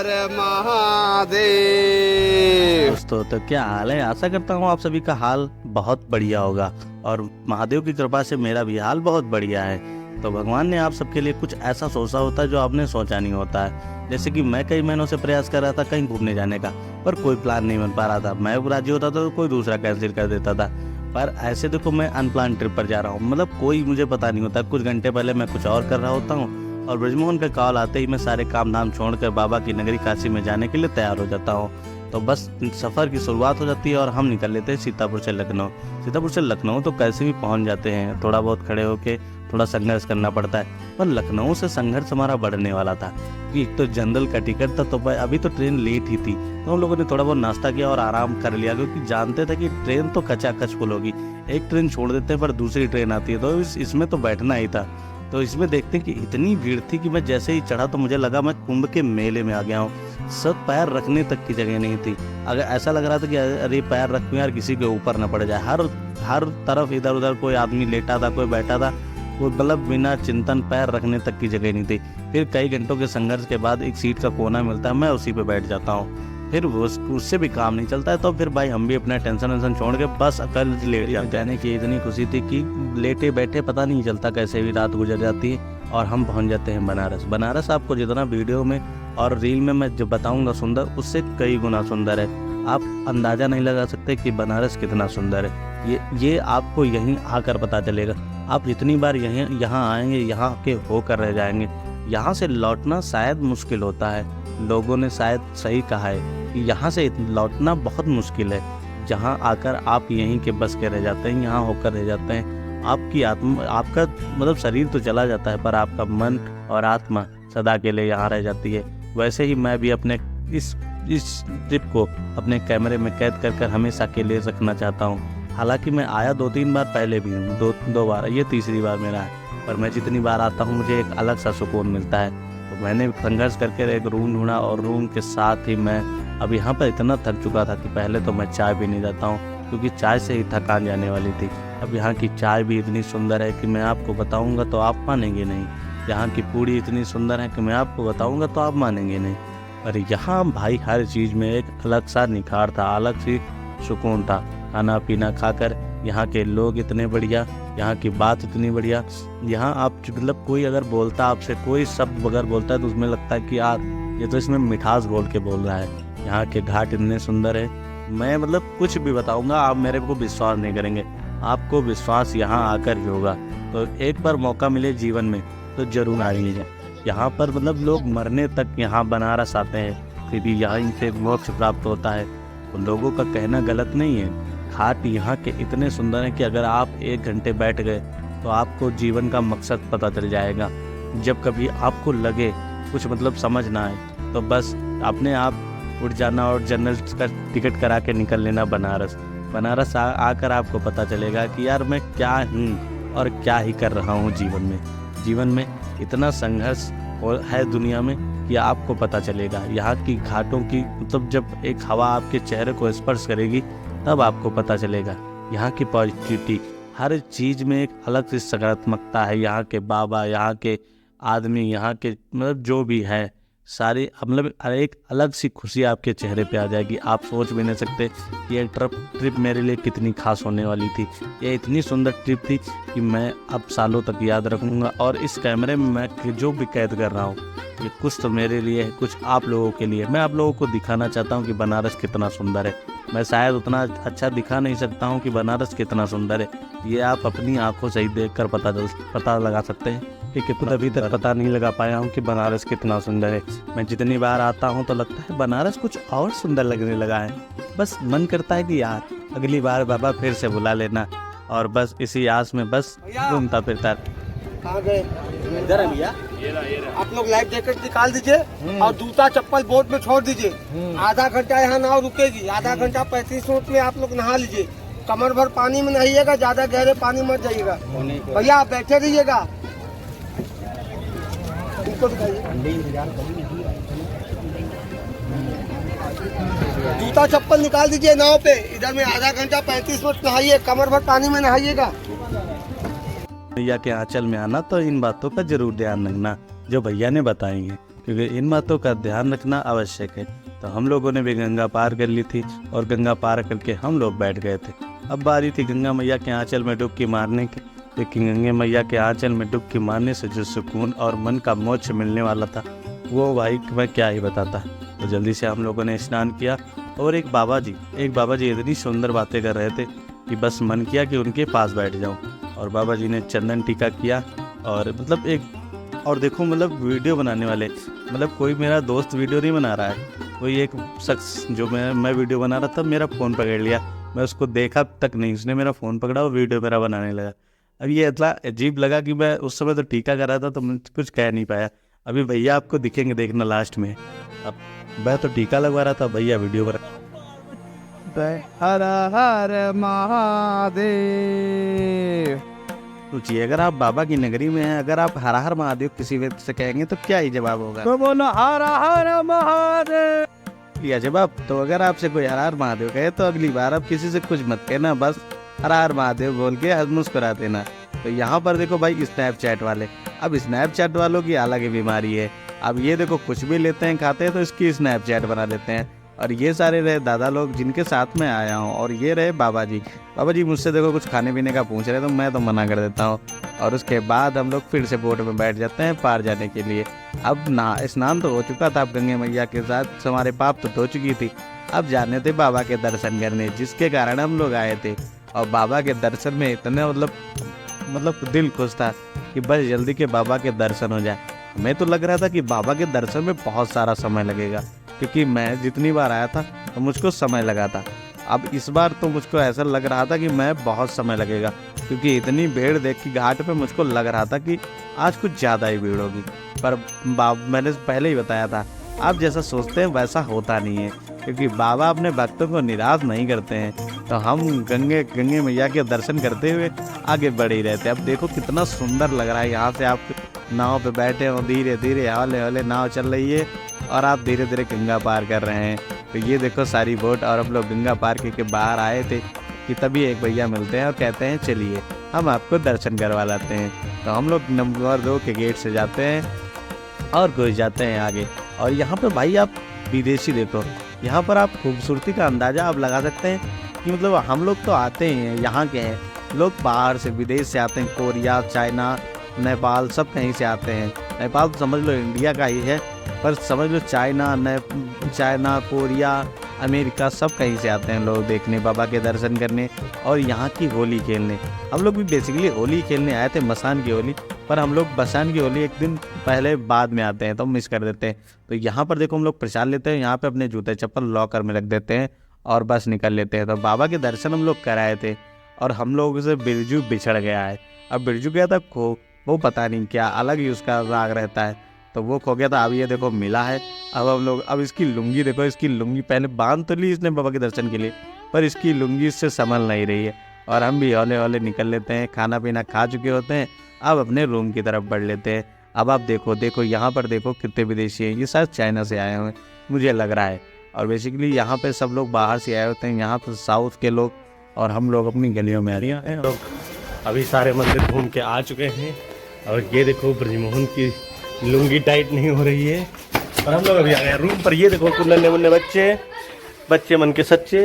हर महादेव। दोस्तों तो क्या हाल है, आशा करता हूँ आप सभी का हाल बहुत बढ़िया होगा और महादेव की कृपा से मेरा भी हाल बहुत बढ़िया है। तो भगवान ने आप सबके लिए कुछ ऐसा सोचा होता है जो आपने सोचा नहीं होता है। जैसे कि मैं कई महीनों से प्रयास कर रहा था कहीं घूमने जाने का, पर कोई प्लान नहीं बन पा रहा था। मैं राजी होता था तो कोई दूसरा कैंसिल कर देता था। पर ऐसे देखो मैं अनप्लान ट्रिप पर जा रहा हूँ, मतलब कोई मुझे पता नहीं होता। कुछ घंटे पहले मैं कुछ और कर रहा होता हूँ और ब्रजमोहन का कॉल आते ही मैं सारे काम धाम छोड़कर बाबा की नगरी काशी में जाने के लिए तैयार हो जाता हूँ। तो बस सफ़र की शुरुआत हो जाती है और हम निकल लेते हैं सीतापुर से लखनऊ। सीतापुर से लखनऊ तो कैसे भी पहुँच जाते हैं, थोड़ा बहुत खड़े होके थोड़ा संघर्ष करना पड़ता है। पर लखनऊ से संघर्ष हमारा बढ़ने वाला था कि एक तो जनरल का टिकट था, तो अभी तो ट्रेन लेट ही थी। तो हम लोगों ने थोड़ा बहुत नाश्ता किया और आराम कर लिया, क्योंकि जानते थे कि ट्रेन तो खचाखच फुल होगी। एक ट्रेन छोड़ देते हैं पर दूसरी ट्रेन आती है, तो इसमें तो बैठना ही था। तो इसमें देखते हैं कि इतनी भीड़ थी कि मैं जैसे ही चढ़ा तो मुझे लगा मैं कुंभ के मेले में आ गया हूँ। सब पैर रखने तक की जगह नहीं थी। अगर ऐसा लग रहा था कि अरे पैर रखूँ यार किसी के ऊपर न पड़ जाए। हर तरफ इधर उधर कोई आदमी लेटा था, कोई बैठा था, कोई मतलब बिना चिंतन पैर रखने तक की जगह नहीं थी। फिर कई घंटों के संघर्ष के बाद एक सीट का कोना मिलता है, मैं उसी पे बैठ जाता हूँ। फिर उससे भी काम नहीं चलता है, तो फिर भाई हम भी अपना टेंशन वेंशन छोड़ के बस अकल लेट जाते हैं। कि इतनी खुशी थी कि लेटे बैठे पता नहीं चलता कैसे भी रात गुजर जाती है और हम पहुंच जाते हैं बनारस। बनारस आपको जितना वीडियो में और रील में मैं जो बताऊंगा सुंदर, उससे कई गुना सुंदर है। आप अंदाज़ा नहीं लगा सकते कि बनारस कितना सुंदर है। ये आपको यहीं आकर पता चलेगा। आप जितनी बार यहाँ आएंगे यहाँ के होकर रह जाएंगे। यहाँ से लौटना शायद मुश्किल होता है। लोगों ने शायद सही कहा है कि यहाँ से लौटना बहुत मुश्किल है। जहाँ आकर आप यहीं के बस के रह जाते हैं, यहाँ होकर रह जाते हैं। आपकी आत्मा, आपका मतलब शरीर तो चला जाता है पर आपका मन और आत्मा सदा के लिए यहाँ रह जाती है। वैसे ही मैं भी अपने इस ट्रिप को अपने कैमरे में कैद कर हमेशा के लिए रखना चाहता हूँ। हालांकि मैं आया 2-3 बार पहले भी हूँ, दो बार, ये तीसरी बार मेरा है। पर मैं जितनी बार आता हूँ मुझे एक अलग सा सुकून मिलता है। तो मैंने संघर्ष करके एक रूम ढूंढा और रूम के साथ ही मैं अब यहाँ पर इतना थक चुका था कि पहले तो मैं चाय पीने जाता हूँ, क्योंकि चाय से ही थकान जाने वाली थी। अब यहाँ की चाय भी इतनी सुंदर है कि मैं आपको बताऊँगा तो आप मानेंगे नहीं। यहाँ की पूड़ी इतनी सुंदर है कि मैं आपको बताऊँगा तो आप मानेंगे नहीं। पर यहाँ भाई हर चीज़ में एक अलग सा निखार था, अलग सी सुकून था। खाना पीना खाकर यहाँ के लोग इतने बढ़िया, यहाँ की बात इतनी बढ़िया। यहाँ आप मतलब कोई अगर बोलता आपसे कोई शब्द अगर बोलता है तो उसमें लगता है कि यार ये तो इसमें मिठास घोल के बोल रहा है। यहाँ के घाट इतने सुंदर है, मैं मतलब कुछ भी बताऊँगा आप मेरे को विश्वास नहीं करेंगे। आपको विश्वास यहाँ आकर ही होगा। तो एक बार मौका मिले जीवन में तो जरूर आइए। यहाँ पर मतलब लोग मरने तक यहाँ बनारस आते हैं, फिर भी यहाँ से मोक्ष प्राप्त होता है। तो लोगों का कहना गलत नहीं है। घाट यहाँ के इतने सुंदर हैं कि अगर आप 1 घंटे बैठ गए तो आपको जीवन का मकसद पता चल जाएगा। जब कभी आपको लगे कुछ मतलब समझ ना आए तो बस अपने आप उठ जाना और जनरल का टिकट करा के निकल लेना बनारस आकर आपको पता चलेगा कि यार मैं क्या हूँ और क्या ही कर रहा हूँ जीवन में इतना संघर्ष है दुनिया में कि आपको पता चलेगा। यहाँ की घाटों की मतलब जब एक हवा आपके चेहरे को स्पर्श करेगी तब आपको पता चलेगा। यहाँ की पॉजिटिविटी, हर चीज़ में एक अलग सी सकारात्मकता है। यहाँ के बाबा, यहाँ के आदमी, यहाँ के मतलब जो भी है सारी मतलब एक अलग सी खुशी आपके चेहरे पे आ जाएगी। आप सोच भी नहीं सकते कि ये ट्रिप मेरे लिए कितनी खास होने वाली थी। ये इतनी सुंदर ट्रिप थी कि मैं अब सालों तक याद रखूँगा। और इस कैमरे में मैं जो भी कैद कर रहा हूँ ये कुछ तो मेरे लिए है, कुछ आप लोगों के लिए। मैं आप लोगों को दिखाना चाहता हूँ कि बनारस कितना सुंदर है। मैं शायद उतना अच्छा दिखा नहीं सकता हूँ कि बनारस कितना सुंदर है। ये आप अपनी आंखों से ही देखकर पता लगा सकते हैं कि कितना अभी तक पता नहीं लगा पाया हूँ कि बनारस कितना सुंदर है। मैं जितनी बार आता हूँ तो लगता है बनारस कुछ और सुंदर लगने लगा है। बस मन करता है कि यार अगली बार बाबा फिर से बुला लेना, और बस इसी आस में बस घूमता फिरता। कहाँ गए? इधर है भैया। आप लोग लाइफ जैकेट निकाल दीजिए और जूता चप्पल बोट में छोड़ दीजिए। आधा घंटा यहाँ नाव रुकेगी, आधा घंटा 35 मिनट में आप लोग नहा लीजिए। कमर भर पानी में नहाइएगा, ज्यादा गहरे पानी मत जाइएगा। भैया आप बैठे रहिएगा। जूता चप्पल निकाल दीजिए नाव पे। इधर में आधा घंटा 35 मिनट नहाइए, कमर भर पानी में नहाइएगा। भैया के आंचल में आना तो इन बातों का जरूर ध्यान रखना जो भैया ने बताई हैं। क्योंकि इन बातों का ध्यान रखना आवश्यक है। तो हम लोगों ने भी गंगा पार कर ली थी और गंगा पार करके हम लोग बैठ गए थे। अब बारी थी गंगा मैया के आंचल में डुबकी मारने की। लेकिन गंगा मैया के आंचल में डुबकी मारने से जो सुकून और मन का मोक्ष मिलने वाला था वो भाई मैं क्या ही बताता। तो जल्दी से हम लोगों ने स्नान किया और एक बाबा जी इतनी सुंदर बातें कर रहे थे कि बस मन किया कि उनके पास बैठ जाऊं। और बाबा जी ने चंदन टीका किया और मतलब और देखो मतलब वीडियो बनाने वाले, मतलब कोई मेरा दोस्त वीडियो नहीं बना रहा है, कोई एक शख्स जो मैं वीडियो बना रहा था मेरा फ़ोन पकड़ लिया। मैं उसको देखा तक नहीं, उसने मेरा फ़ोन पकड़ा और वीडियो मेरा बनाने लगा। अब ये इतना अजीब लगा कि मैं उस समय तो टीका कर रहा था तो मैं कुछ कह नहीं पाया। अभी भैया आपको दिखेंगे, देखना लास्ट में। अब मैं तो टीका लगवा रहा था, भैया वीडियो बना। हर हर महादेव। सोचिए अगर आप बाबा की नगरी में हैं, अगर आप हर हर महादेव किसी व्यक्ति से कहेंगे तो क्या ही जवाब होगा? तो बोलो हर हर महादेव लिया जवाब। तो अगर आपसे कोई हर हर महादेव कहे तो अगली बार आप किसी से कुछ मत कहना, बस हर हर महादेव बोल के मुस्कुरा देना। तो यहाँ पर देखो भाई स्नैपचैट वाले, अब स्नैपचैट वालों की अलग ही बीमारी है। अब ये देखो कुछ भी लेते हैं खाते हैं तो इसकी स्नैपचैट बना देते हैं। और ये सारे रहे दादा लोग जिनके साथ में आया हूँ, और ये रहे बाबा जी मुझसे देखो कुछ खाने पीने का पूछ रहे तो मैं तो मना कर देता हूँ। और उसके बाद हम लोग फिर से बोट में बैठ जाते हैं पार जाने के लिए। अब स्नान तो हो चुका था, अब गंगे मैया के साथ हमारे पाप तो धो चुकी थी। अब जाने थे बाबा के दर्शन करने, जिसके कारण हम लोग आए थे। और बाबा के दर्शन में इतने मतलब दिल खुश था कि बस जल्दी के बाबा के दर्शन हो जाए। हमें तो लग रहा था कि बाबा के दर्शन में बहुत सारा समय लगेगा, क्योंकि मैं जितनी बार आया था तो मुझको समय लगा था। अब इस बार तो मुझको ऐसा लग रहा था कि मैं बहुत समय लगेगा, क्योंकि इतनी भीड़ देख के घाट पे मुझको लग रहा था कि आज कुछ ज़्यादा ही भीड़ होगी। पर मैंने पहले ही बताया था, आप जैसा सोचते हैं वैसा होता नहीं है, क्योंकि बाबा अपने भक्तों को निराश नहीं करते हैं। तो हम गंगे मैया के दर्शन करते हुए आगे बढ़ ही रहते। अब देखो कितना सुंदर लग रहा है, यहाँ से आप नाव पे बैठे हो, धीरे धीरे हौले हौले नाव चल रही है और आप धीरे धीरे गंगा पार कर रहे हैं। तो ये देखो सारी बोट, और हम लोग गंगा पार के बाहर आए थे कि तभी एक भैया मिलते हैं और कहते हैं चलिए हम आपको दर्शन करवा लाते हैं। तो हम लोग नंबर 2 के गेट से जाते हैं और घुस जाते हैं आगे। और यहाँ पर भाई आप विदेशी देखो, यहाँ पर आप खूबसूरती का अंदाज़ा आप लगा सकते हैं कि मतलब हम लोग तो आते ही हैं, यहाँ के हैं लोग, बाहर से विदेश से आते हैं, कोरिया, चाइना, नेपाल, सब कहीं से आते हैं। नेपाल तो समझ लो इंडिया का ही है, पर समझ लो चाइना, कोरिया, अमेरिका, सब कहीं से आते हैं लोग देखने, बाबा के दर्शन करने और यहाँ की होली खेलने। हम लोग भी बेसिकली होली खेलने आए थे, मसान की होली, पर हम लोग मसान की होली एक दिन पहले बाद में आते हैं तो मिस कर देते हैं। तो यहाँ पर देखो हम लोग प्रसाद लेते हैं, यहाँ पे अपने जूते चप्पल लॉकर में रख देते हैं और बस निकल लेते हैं। तो बाबा के दर्शन हम लोग कराए थे और हम लोगों से बिरजू बिछड़ गया है। अब बिरजू गया था खो, वो पता नहीं क्या अलग ही उसका राग रहता है, तो वो खो गया था। अब ये देखो मिला है। अब हम लोग, अब इसकी लुंगी देखो, इसकी लुंगी पहले बांध तो ली इसने बाबा के दर्शन के लिए, पर इसकी लुंगी इससे संभल नहीं रही है। और हम भी हौले हौले निकल लेते हैं, खाना पीना खा चुके होते हैं, अब अपने रूम की तरफ बढ़ लेते हैं। अब आप देखो यहाँ पर देखो कितने विदेशी हैं, ये शायद चाइना से आए हुए मुझे लग रहा है। और बेसिकली यहाँ पे सब लोग बाहर से आए होते हैं, यहाँ पर साउथ के लोग, और हम लोग अपनी गलियों में आ रहे हैं। लोग अभी सारे मंदिर घूम के आ चुके हैं और ये देखो ब्रजमोहन की लुंगी टाइट नहीं हो रही है और हम लोग अभी आ गए रूम पर। ये देखो कुछ नन्हे मुन्ने बच्चे मन के सच्चे।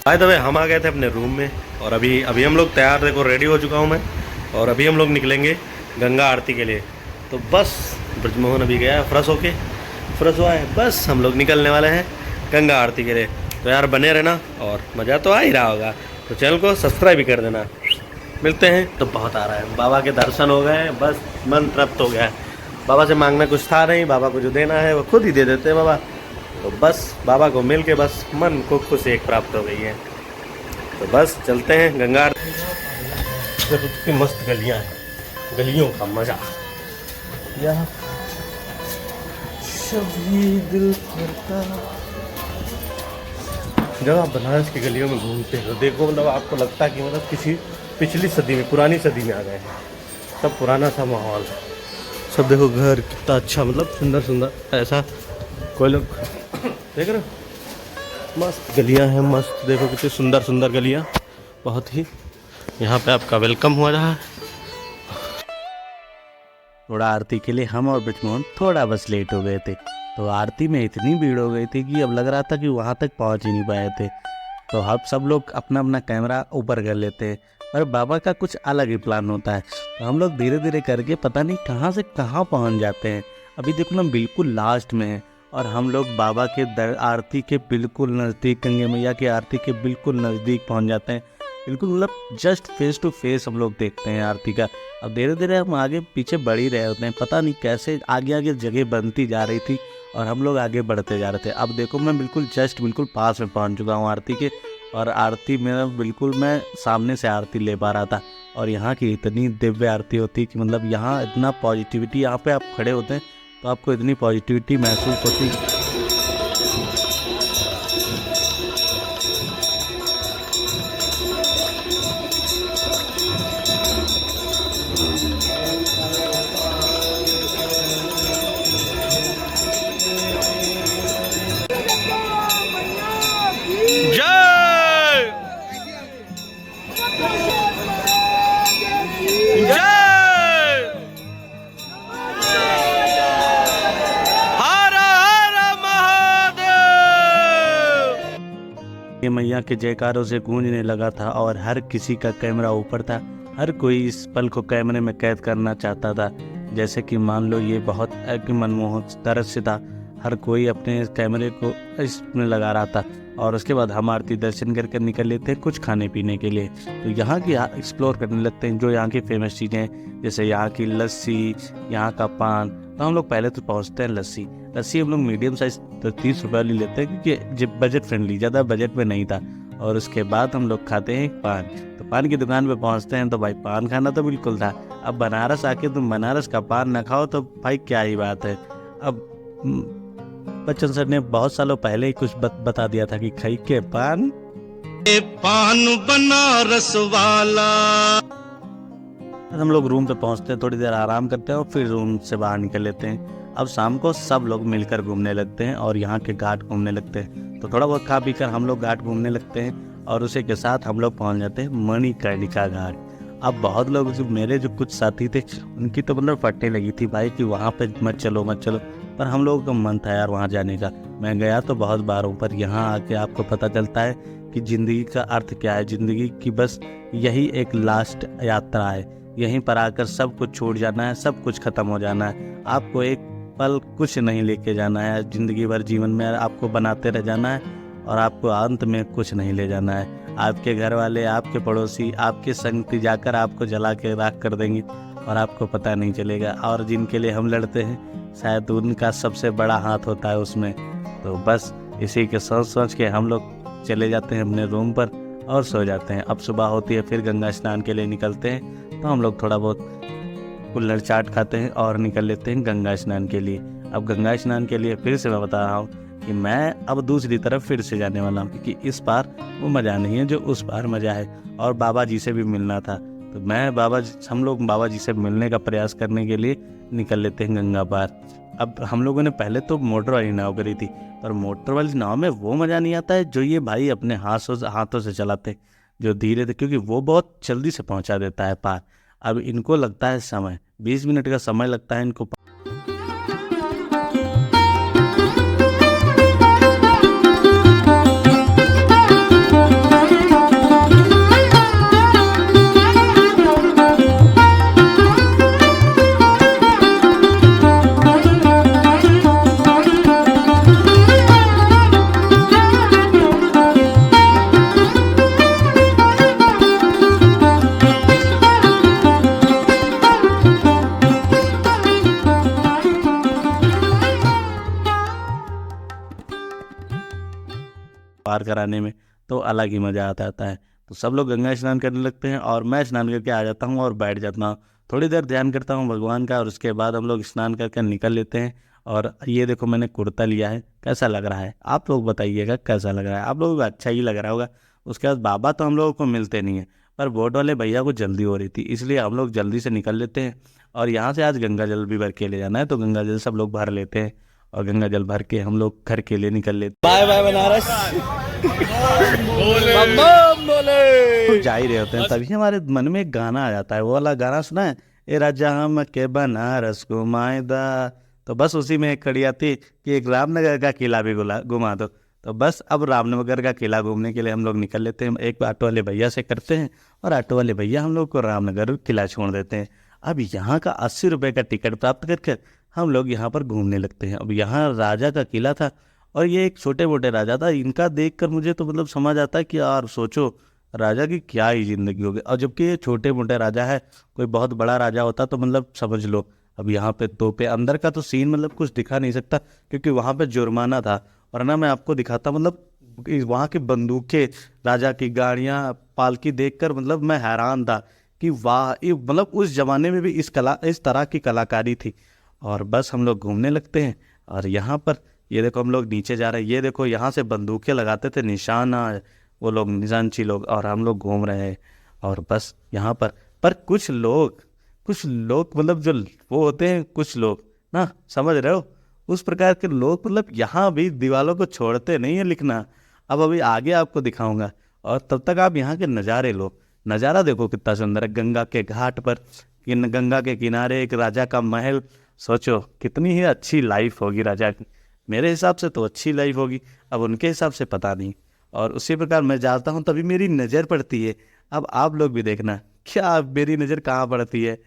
भाई तो हम आ गए थे अपने रूम में और अभी हम लोग तैयार, देखो रेडी हो चुका हूँ मैं, और अभी हम लोग निकलेंगे गंगा आरती के लिए। तो बस ब्रजमोहन अभी गया है फ्रेश हुआ है, बस हम लोग निकलने वाले हैं गंगा आरती के लिए। तो यार बने रहना और मज़ा तो आ ही रहा होगा, तो चैनल को सब्सक्राइब भी कर देना। मिलते हैं। तो बहुत आ रहा है, बाबा के दर्शन हो गए, बस मन तृप्त हो गया है। बाबा से मांगना कुछ था नहीं, बाबा को जो देना है वो खुद ही दे देते हैं बाबा। तो बस बाबा को मिल के बस मन को खुशी एक प्राप्त हो गई है। तो बस चलते हैं गंगा आरती। कितनी मस्त गलियाँ हैं, गलियों का मज़ा यह सभी दिल करता। जब आप बनारस की गलियों में घूमते हो देखो, मतलब आपको लगता है कि मतलब किसी पिछली सदी में, पुरानी सदी में आ गए हैं। सब पुराना सा माहौल, सब देखो घर कितना अच्छा, मतलब सुंदर सुंदर ऐसा। कोई लोग देख रहे हो, मस्त गलियां हैं, मस्त देखो कितनी सुंदर सुंदर गलियां, बहुत ही। यहाँ पे आपका वेलकम हो रहा है। थोड़ा आरती के लिए हम और ब्रिजमोहन थोड़ा बस लेट हो गए थे। तो आरती में इतनी भीड़ हो गई थी कि अब लग रहा था कि वहाँ तक पहुँच ही नहीं पाए थे। तो अब सब लोग अपना अपना कैमरा ऊपर कर लेते हैं, पर बाबा का कुछ अलग ही प्लान होता है। तो हम लोग धीरे धीरे करके पता नहीं कहाँ से कहाँ पहुँच जाते हैं। अभी देखो ना बिल्कुल लास्ट में है और हम लोग बाबा के आरती के बिल्कुल नज़दीक, गंगे मैया की आरती के बिल्कुल नज़दीक पहुँच जाते हैं। बिल्कुल मतलब जस्ट फेस टू फेस हम लोग देखते हैं आरती का। अब धीरे धीरे हम आगे पीछे बढ़ ही रहे होते हैं, पता नहीं कैसे आगे आगे जगह बनती जा रही थी और हम लोग आगे बढ़ते जा रहे थे। अब देखो मैं बिल्कुल पास में पहुंच चुका हूं आरती के, और आरती मेरा बिल्कुल मैं सामने से आरती ले पा रहा था। और यहाँ की इतनी दिव्य आरती होती कि मतलब यहाँ इतना पॉजिटिविटी, यहाँ पे आप खड़े होते हैं तो आपको इतनी पॉजिटिविटी महसूस होती। ये मैया के जयकारों से गूंजने लगा था और हर किसी का कैमरा ऊपर था। हर कोई इस पल को कैमरे में कैद करना चाहता था। जैसे कि मान लो ये बहुत एक मनमोहक दृश्य था। हर कोई अपने कैमरे को इसमें लगा रहा था। और उसके बाद हम आरती दर्शन करके निकल लेते हैं कुछ खाने पीने के लिए। तो यहाँ की एक्सप्लोर करने लगते हैं जो यहाँ की फेमस चीज़ें हैं, जैसे यहाँ की लस्सी, यहाँ का पान। तो हम लोग पहले तो पहुँचते हैं लस्सी हम लोग मीडियम साइज 30 रुपये वाली लेते हैं क्योंकि जब बजट फ्रेंडली, ज़्यादा बजट में नहीं था। और उसके बाद हम लोग खाते हैं पान। तो पान की दुकान पे पहुंचते हैं तो भाई पान खाना तो बिल्कुल था। अब बनारस आके तुम बनारस का पान ना खाओ तो भाई क्या ही बात है। अब बच्चन सर ने बहुत सालों पहले ही कुछ बता दिया था कि खाई के पान बनारस वाला। हम लोग रूम पे पहुंचते हैं, थोड़ी देर आराम करते हैं और फिर रूम से बाहर निकल लेते हैं। अब शाम को सब लोग मिलकर घूमने लगते हैं और यहाँ के घाट घूमने लगते हैं। तो थोड़ा बहुत खा पी कर हम लोग घाट घूमने लगते हैं और उसी के साथ हम लोग पहुँच जाते हैं मणिकर्णिका घाट। अब बहुत लोग मेरे जो कुछ साथी थे उनकी तो मतलब फटने लगी थी भाई कि वहाँ पे मत चलो, पर हम लोगों का मन था यार वहाँ जाने का। मैं गया तो बहुत बार हूँ, पर यहाँ आके आपको पता चलता है कि ज़िंदगी का अर्थ क्या है। ज़िंदगी की बस यही एक लास्ट यात्रा है। यहीं पर आकर सब कुछ छूट जाना है, सब कुछ ख़त्म हो जाना है। आपको एक पल कुछ नहीं लेके जाना है। ज़िंदगी भर जीवन में आपको बनाते रह जाना है और आपको अंत में कुछ नहीं ले जाना है। आपके घर वाले, आपके पड़ोसी आपके संगति जाकर आपको जला के राख कर देंगे और आपको पता नहीं चलेगा। और जिनके लिए हम लड़ते हैं शायद उनका सबसे बड़ा हाथ होता है उसमें। तो बस इसी के सोच के हम लोग चले जाते हैं अपने रूम पर और सो जाते हैं। अब सुबह होती है, फिर गंगा स्नान के लिए निकलते हैं। तो हम लोग थोड़ा बहुत कुल्हड़ चाट खाते हैं और निकल लेते हैं गंगा स्नान के लिए। अब गंगा स्नान के लिए फिर से मैं बता रहा हूँ कि मैं अब दूसरी तरफ फिर से जाने वाला हूँ, क्योंकि इस बार वो मज़ा नहीं है जो उस बार मज़ा है। और बाबा जी से भी मिलना था, तो हम लोग बाबा जी से मिलने का प्रयास करने के लिए निकल लेते हैं गंगा पार। अब हम लोगों ने पहले तो मोटर वाली नाव करी थी, पर मोटर वाली नाव में वो मज़ा नहीं आता है जो ये भाई अपने हाथों से चलाते, जो धीरे थे, क्योंकि वो बहुत जल्दी से पहुँचा देता है पार। अब इनको लगता है समय, 20 मिनट का समय लगता है इनको। पार कराने में तो अलग ही मज़ा आता है। तो सब लोग गंगा स्नान करने लगते हैं और मैं स्नान करके आ जाता हूँ और बैठ जाता हूँ, थोड़ी देर ध्यान करता हूँ भगवान का, और उसके बाद हम लोग स्नान करके निकल लेते हैं। और ये देखो मैंने कुर्ता लिया है, कैसा लग रहा है आप लोग बताइएगा कैसा लग रहा है। आप लोगों को अच्छा ही लग रहा होगा। उसके बाद बाबा तो हम लोगों को मिलते नहीं है, पर बोट वाले भैया को जल्दी हो रही थी, इसलिए हम लोग जल्दी से निकल लेते हैं। और यहाँ से आज गंगा जल भी भर के ले जाना है, तो गंगा जल सब लोग भर लेते हैं और गंगा जल भर के हम लोग घर के लिए निकल लेते हैं। Bye bye Banaras. तो जा ही रहे होते हैं, तभी हमारे मन में एक गाना आ जाता है। वो वाला गाना सुना है, ए राजा हम के बनारस घुमाएदा। तो बस उसी में एक कड़ी आती कि एक रामनगर का किला भी घुमा दो। तो बस अब रामनगर का किला घूमने के लिए हम लोग निकल लेते हैं, एक ऑटो वाले भैया से करते हैं और ऑटो वाले भैया हम लोग को रामनगर किला छोड़ देते हैं। अब यहाँ का 80 रुपये का टिकट प्राप्त करके हम लोग यहाँ पर घूमने लगते हैं। अब यहाँ राजा का किला था और ये एक छोटे मोटे राजा था, इनका देखकर मुझे तो मतलब समझ आता है कि यार सोचो राजा की क्या ही ज़िंदगी होगी। और जबकि ये छोटे मोटे राजा है, कोई बहुत बड़ा राजा होता तो मतलब समझ लो। अब यहाँ पे तोपे, अंदर का तो सीन मतलब कुछ दिखा नहीं सकता क्योंकि वहाँ पे जुर्माना था। और ना मैं आपको दिखाता, मतलब वहाँ की बंदूकें, राजा की गाड़ियाँ, पालकी देखकर मतलब मैं हैरान था कि वाह, ये मतलब उस जमाने में भी इस तरह की कलाकारी थी। और बस हम लोग घूमने लगते हैं और यहाँ पर ये देखो हम लोग नीचे जा रहे हैं, ये देखो यहाँ से बंदूकें लगाते थे, निशाना वो लोग निशानची लोग, और हम लोग घूम रहे हैं। और बस यहाँ पर कुछ लोग मतलब जो वो होते हैं, कुछ लोग ना, समझ रहे हो, उस प्रकार के लोग मतलब यहाँ भी दीवालों को छोड़ते नहीं है लिखना। अब अभी आगे आपको दिखाऊंगा और तब तक आप यहाँ के नज़ारे लो। नज़ारा देखो कितना सुंदर है, गंगा के घाट पर, गंगा के किनारे एक राजा का महल। सोचो कितनी ही अच्छी लाइफ होगी राजा की। मेरे हिसाब से तो अच्छी लाइफ होगी, अब उनके हिसाब से पता नहीं। और उसी प्रकार मैं जाता हूँ तभी मेरी नज़र पड़ती है। अब आप लोग भी देखना क्या मेरी नज़र कहाँ पड़ती है।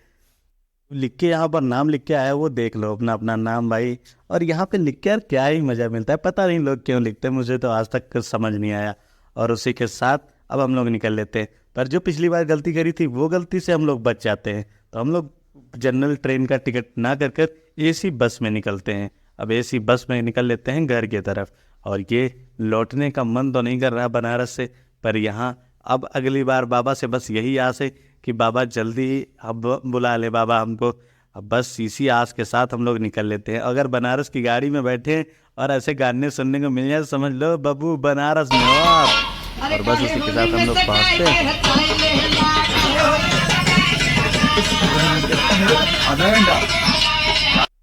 लिख के यहाँ पर नाम लिख के आया, वो देख लो अपना अपना नाम भाई। और यहाँ पे लिख के यार क्या ही मज़ा मिलता है, पता नहीं लोग क्यों लिखते हैं, मुझे तो आज तक कुछ समझ नहीं आया। और उसी के साथ अब हम लोग निकल लेते हैं। पर जो पिछली बार गलती करी थी वो गलती से हम लोग बच जाते हैं। तो हम लोग जनरल ट्रेन का टिकट ना कर एसी बस में निकलते हैं। अब एसी बस में निकल लेते हैं घर की तरफ। और ये लौटने का मन तो नहीं कर रहा बनारस से, पर यहाँ अब अगली बार बाबा से बस यही आस है कि बाबा जल्दी अब बुला ले बाबा हमको। अब बस इसी आस के साथ हम लोग निकल लेते हैं। अगर बनारस की गाड़ी में बैठे हैं और ऐसे गाने सुनने को मिल जाए, समझ लो बबू बनारस में हो आप। और बस उसी के साथ हम लोग पहुँचते हैं।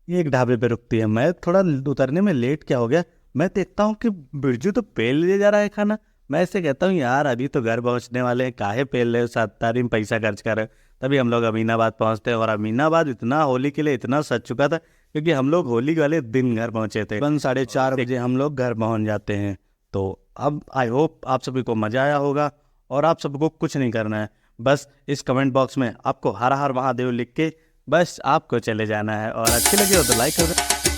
ये एक ढाबे पे रुकती है। मैं थोड़ा उतरने में लेट क्या हो गया, मैं देखता हूँ कि बिरजू तो पेल ले जा रहा है खाना। मैं ऐसे कहता हूँ यार अभी तो घर पहुँचने वाले हैं, काहे पेल रहे हो, 7 तारीख में पैसा खर्च कर रहे हो। तभी हम लोग अमीनाबाद पहुँचते हैं। और अमीनाबाद इतना होली के लिए इतना सज चुका था क्योंकि हम लोग होली वाले दिन घर पहुँचे थे। 4:30 बजे हम लोग घर पहुँच जाते हैं। तो अब आई होप आप सभी को मज़ा आया होगा और आप सबको कुछ नहीं करना है, बस इस कमेंट बॉक्स में आपको हर हर महादेव लिख के बस आपको चले जाना है। और अच्छी लगी हो तो लाइक कर दो।